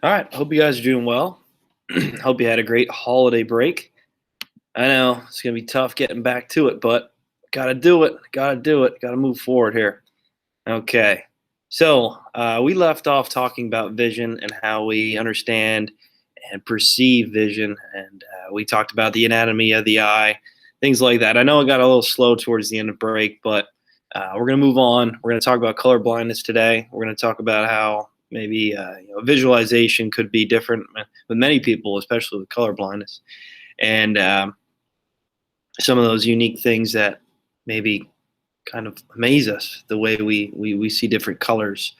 All right. Hope you guys are doing well. Hope you had a great holiday break. I know it's going to be tough getting back to it, but got to do it. Got to do it. Got to move forward here. Okay. So we left off talking about vision and how we understand and perceive vision. And we talked about the anatomy of the eye, things like that. I know it got a little slow towards the end of break, but we're going to move on. We're going to talk about color blindness today. We're going to talk about how maybe visualization could be different with many people, especially with color blindness, and some of those unique things that maybe kind of amaze us, the way we see different colors,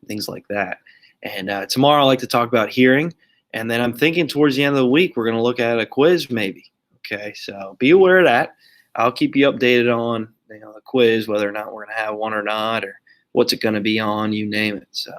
things like that. And tomorrow, I'd like to talk about hearing. And then I'm thinking towards the end of the week, we're going to look at a quiz, maybe. Okay, so be aware of that. I'll keep you updated on the quiz, whether or not we're going to have one or not, or what's it going to be on, you name it. So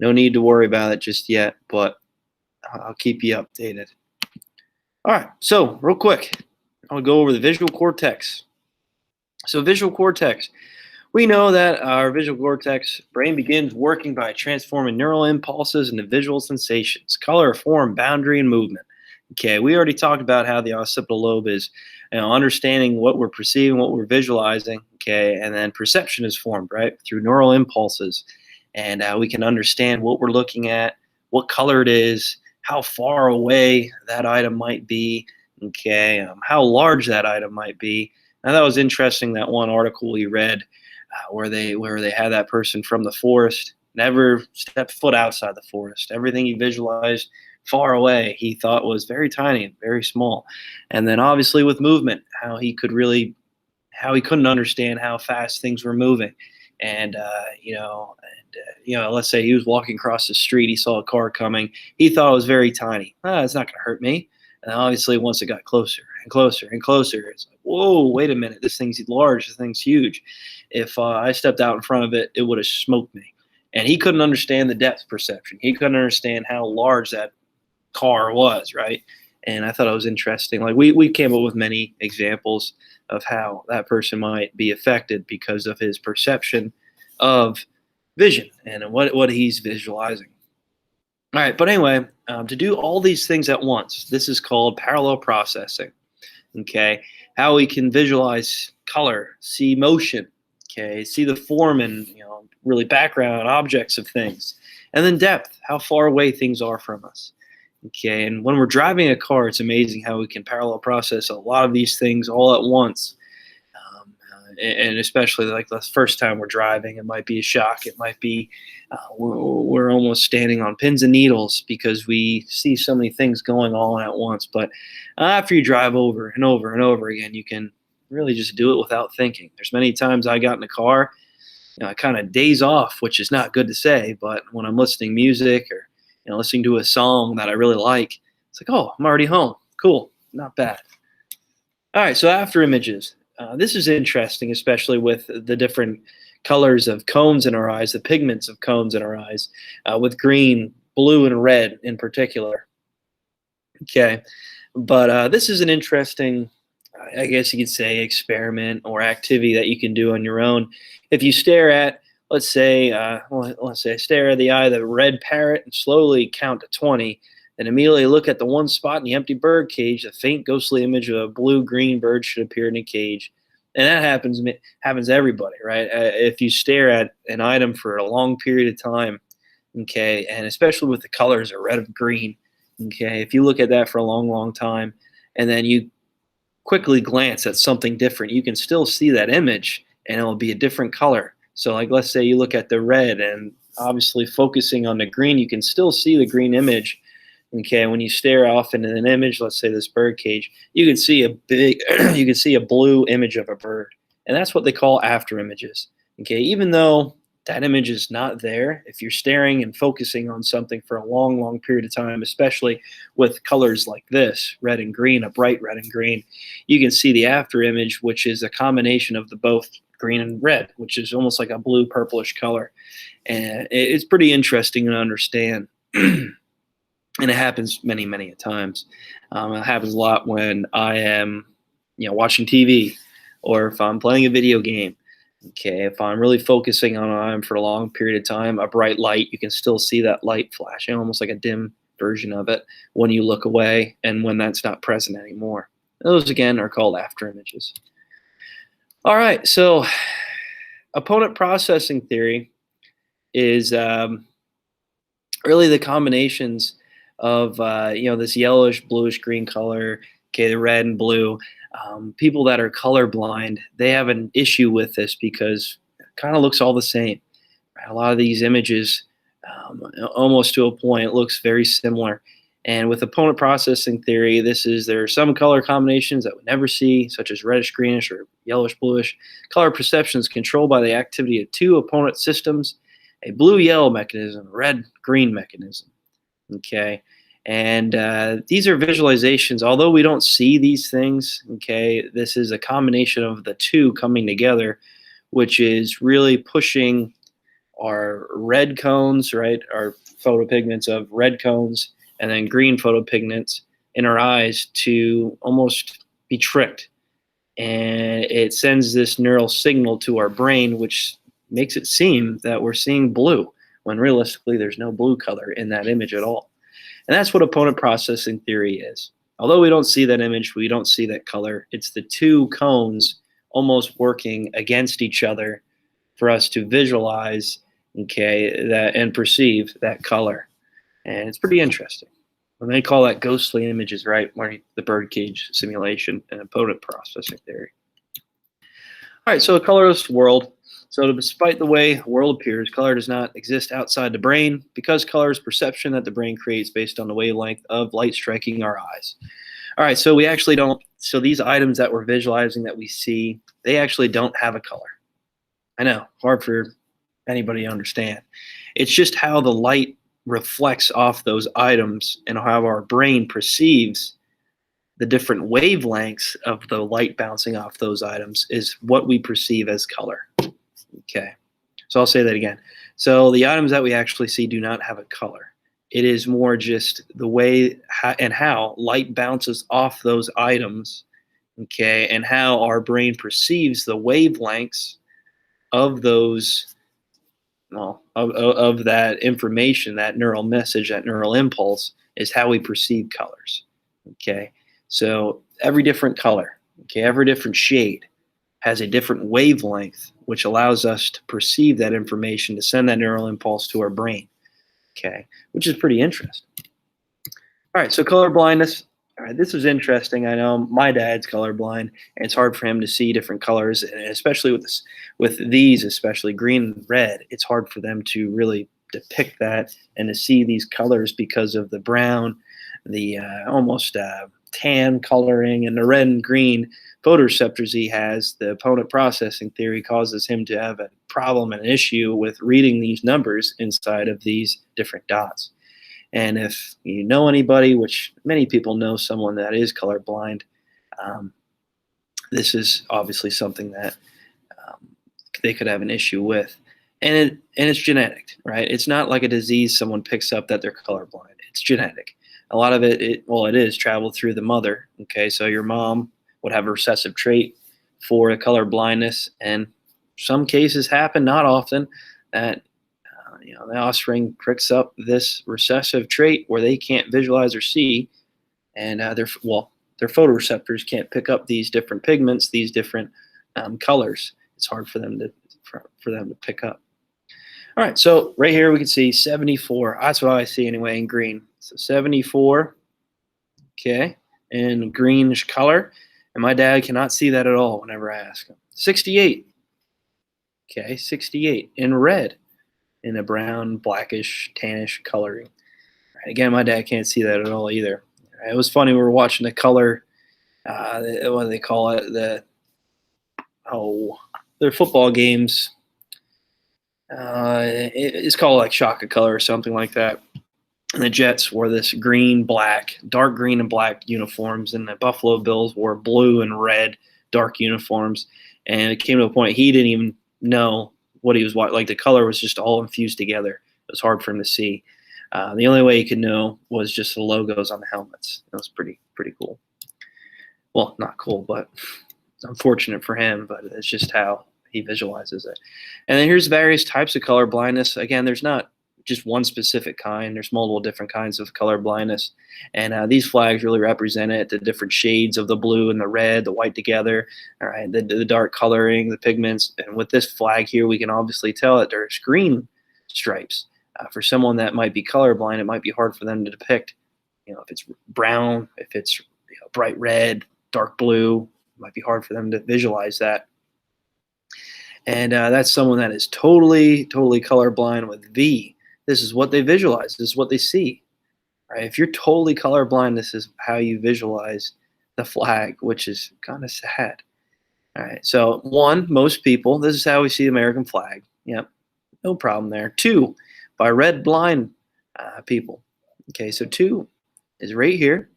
no need to worry about it just yet, but I'll keep you updated. All right, so real quick, I'll go over the visual cortex. So visual cortex, we know that our visual cortex brain begins working by transforming neural impulses into visual sensations, color, form, boundary, and movement. Okay, we already talked about how the occipital lobe is, understanding what we're perceiving, what we're visualizing. Okay, and then perception is formed right through neural impulses, and we can understand what we're looking at, what color it is, how far away that item might be. Okay, how large that item might be. Now that was interesting. That one article we read where they had that person from the forest never stepped foot outside the forest. Everything he visualized far away, he thought was very tiny, very small. And then obviously with movement, how he couldn't understand how fast things were moving. And let's say he was walking across the street, he saw a car coming, he thought it was very tiny. It's not going to hurt me. And obviously, once it got closer and closer and closer, it's like, whoa, wait a minute, this thing's large, this thing's huge. If I stepped out in front of it, it would have smoked me. And he couldn't understand the depth perception. He couldn't understand how large that car was, right? And I thought it was interesting. Like we came up with many examples of how that person might be affected because of his perception of vision and what he's visualizing. All right, but anyway, to do all these things at once, this is called parallel processing. Okay, how we can visualize color, see motion, okay, see the form and really background objects of things, and then depth, how far away things are from us. Okay, and when we're driving a car, it's amazing how we can parallel process a lot of these things all at once. And especially like the first time we're driving, it might be a shock. It might be we're almost standing on pins and needles because we see so many things going on at once. But after you drive over and over and over again, you can really just do it without thinking. There's many times I got in a car, I kind of daze off, which is not good to say, but when I'm listening music or listening to a song that I really like, it's like, oh, I'm already home. Cool, not bad. All right, so after images. This is interesting, especially with the different colors of cones in our eyes, the pigments of cones in our eyes, with green, blue, and red in particular. Okay, but this is an interesting, I guess you could say, experiment or activity that you can do on your own. If you stare at, stare at the eye of the red parrot and slowly count to 20, then immediately look at the one spot in the empty bird cage. A faint ghostly image of a blue-green bird should appear in the cage. And that happens to everybody, right? If you stare at an item for a long period of time, okay, and especially with the colors of red and green, okay, if you look at that for a long, long time, and then you quickly glance at something different, you can still see that image, and it will be a different color. So, like, let's say you look at the red, and obviously focusing on the green, you can still see the green image. Okay, when you stare off into an image, let's say this bird cage, you can see you can see a blue image of a bird, and that's what they call after images. Okay, even though that image is not there, if you're staring and focusing on something for a long, long period of time, especially with colors like this, red and green, a bright red and green, you can see the after image, which is a combination of the both green and red, which is almost like a blue purplish color, and it's pretty interesting to understand. And it happens many, many times. It happens a lot when I am, watching TV, or if I'm playing a video game. Okay, if I'm really focusing on an item for a long period of time, a bright light, you can still see that light flashing, almost like a dim version of it when you look away and when that's not present anymore. Those again are called after images. All right, so opponent processing theory is really the combinations of this yellowish, bluish, green color, okay, the red and blue. People that are colorblind, they have an issue with this because it kind of looks all the same. Right? A lot of these images, almost to a point, it looks very similar. And with opponent processing theory, there are some color combinations that we never see, such as reddish greenish or yellowish bluish. Color perception is controlled by the activity of two opponent systems, a blue-yellow mechanism, red-green mechanism. Okay, and these are visualizations. Although we don't see these things, okay, this is a combination of the two coming together, which is really pushing our red cones, right, our photopigments of red cones, and then green photopigments in our eyes to almost be tricked. And it sends this neural signal to our brain, which makes it seem that we're seeing blue, when realistically there's no blue color in that image at all. And that's what opponent processing theory is. Although we don't see that image, we don't see that color, it's the two cones almost working against each other for us to visualize, okay, that and perceive that color. And it's pretty interesting. And they call that ghostly images, right? Where the birdcage simulation and opponent processing theory. All right, so a colorless world. So despite the way the world appears, color does not exist outside the brain because color is perception that the brain creates based on the wavelength of light striking our eyes. All right, so we actually don't, so these items that we're visualizing that we see, they actually don't have a color. I know, hard for anybody to understand. It's just how the light reflects off those items and how our brain perceives the different wavelengths of the light bouncing off those items is what we perceive as color. Okay, so I'll say that again. So the items that we actually see do not have a color. It is more just the way and how light bounces off those items, okay, and how our brain perceives the wavelengths of those, well, of that information, that neural message, that neural impulse is how we perceive colors. Okay, so every different color, okay, every different shade has a different wavelength, which allows us to perceive that information, to send that neural impulse to our brain. Okay, which is pretty interesting. All right, so color blindness. All right, this is interesting. I know my dad's colorblind, and it's hard for him to see different colors, and especially with this, with these, especially green and red. It's hard for them to really depict that and to see these colors because of the brown, the almost tan coloring, and the red and green photoreceptors he has. The opponent processing theory causes him to have a problem and an issue with reading these numbers inside of these different dots. And if you know anybody, which many people know someone that is colorblind, this is obviously something that they could have an issue with. And it's genetic, right? It's not like a disease someone picks up that they're colorblind. It's genetic. A lot of it is traveled through the mother. Okay, so your mom would have a recessive trait for a color blindness, and some cases happen, not often, that the offspring picks up this recessive trait where they can't visualize or see, and their photoreceptors can't pick up these different pigments, these different colors. It's hard for them to pick up. All right, so right here we can see 74. That's what I see anyway in green. So 74, okay, in greenish color, and my dad cannot see that at all whenever I ask him. 68, okay, 68 in red, in a brown, blackish, tannish coloring. Again, my dad can't see that at all either. It was funny, we were watching the color, what do they call it? Their football games. It's called like Shaka color or something like that. And the Jets wore this green, black, dark green and black uniforms, and the Buffalo Bills wore blue and red, dark uniforms. And it came to a point he didn't even know what he was watching. Like the color was just all infused together. It was hard for him to see. The only way he could know was just the logos on the helmets. It was pretty cool. Well, not cool, but it's unfortunate for him. But it's just how he visualizes it. And then here's various types of color blindness. Again, there's not just one specific kind. There's multiple different kinds of color blindness. And these flags really represent it, the different shades of the blue and the red, the white together, all right, the dark coloring, the pigments. And with this flag here, we can obviously tell that there's green stripes. For someone that might be colorblind, it might be hard for them to depict, if it's brown, if it's bright red, dark blue, it might be hard for them to visualize that. And that's someone that is totally colorblind with V. This is what they visualize. This is what they see. Right? If you're totally colorblind, this is how you visualize the flag, which is kind of sad. All right. So 1, most people, this is how we see the American flag. Yep. No problem there. 2, by red blind people. Okay. So 2 is right here.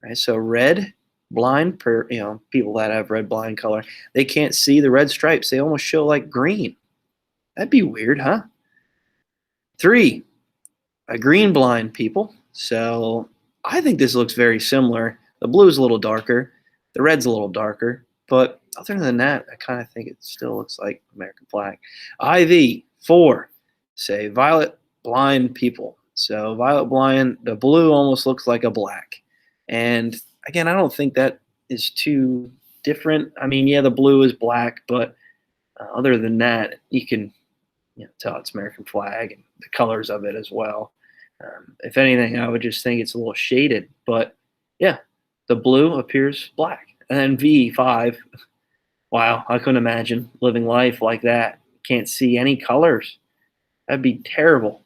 Right. So red blind, people that have red blind color, they can't see the red stripes. They almost show like green. That'd be weird, huh? 3, green blind people. So I think this looks very similar. The blue is a little darker. The red's a little darker. But other than that, I kind of think it still looks like American flag. IV, 4, say violet blind people. So violet blind, the blue almost looks like a black. And again, I don't think that is too different. I mean, yeah, the blue is black, but other than that, you can tell it's American flag and the colors of it as well. If anything, I would just think it's a little shaded. But yeah, the blue appears black. And then V5, wow, I couldn't imagine living life like that. Can't see any colors. That'd be terrible.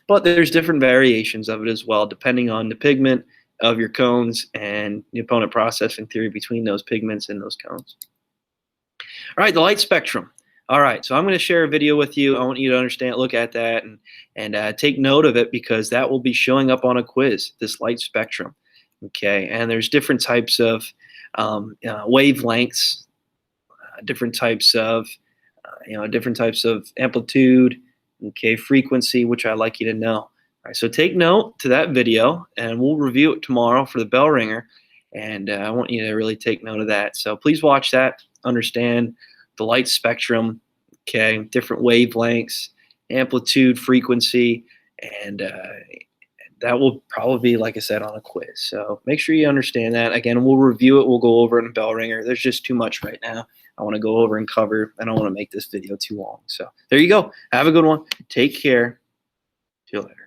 But there's different variations of it as well, depending on the pigment of your cones and the opponent processing theory between those pigments and those cones. All right, the light spectrum. All right, so I'm going to share a video with you. I want you to understand, look at that, and take note of it, because that will be showing up on a quiz, this light spectrum. Okay, and there's different types of wavelengths, different types of amplitude, okay, frequency, which I'd like you to know. All right, so take note to that video, and we'll review it tomorrow for the bell ringer, and I want you to really take note of that. So please watch that, understand the light spectrum, okay, different wavelengths, amplitude, frequency, and that will probably be, like I said, on a quiz. So make sure you understand that. Again, we'll review it. We'll go over it in bell ringer. There's just too much right now I want to go over and cover. I don't want to make this video too long. So there you go. Have a good one. Take care. See you later.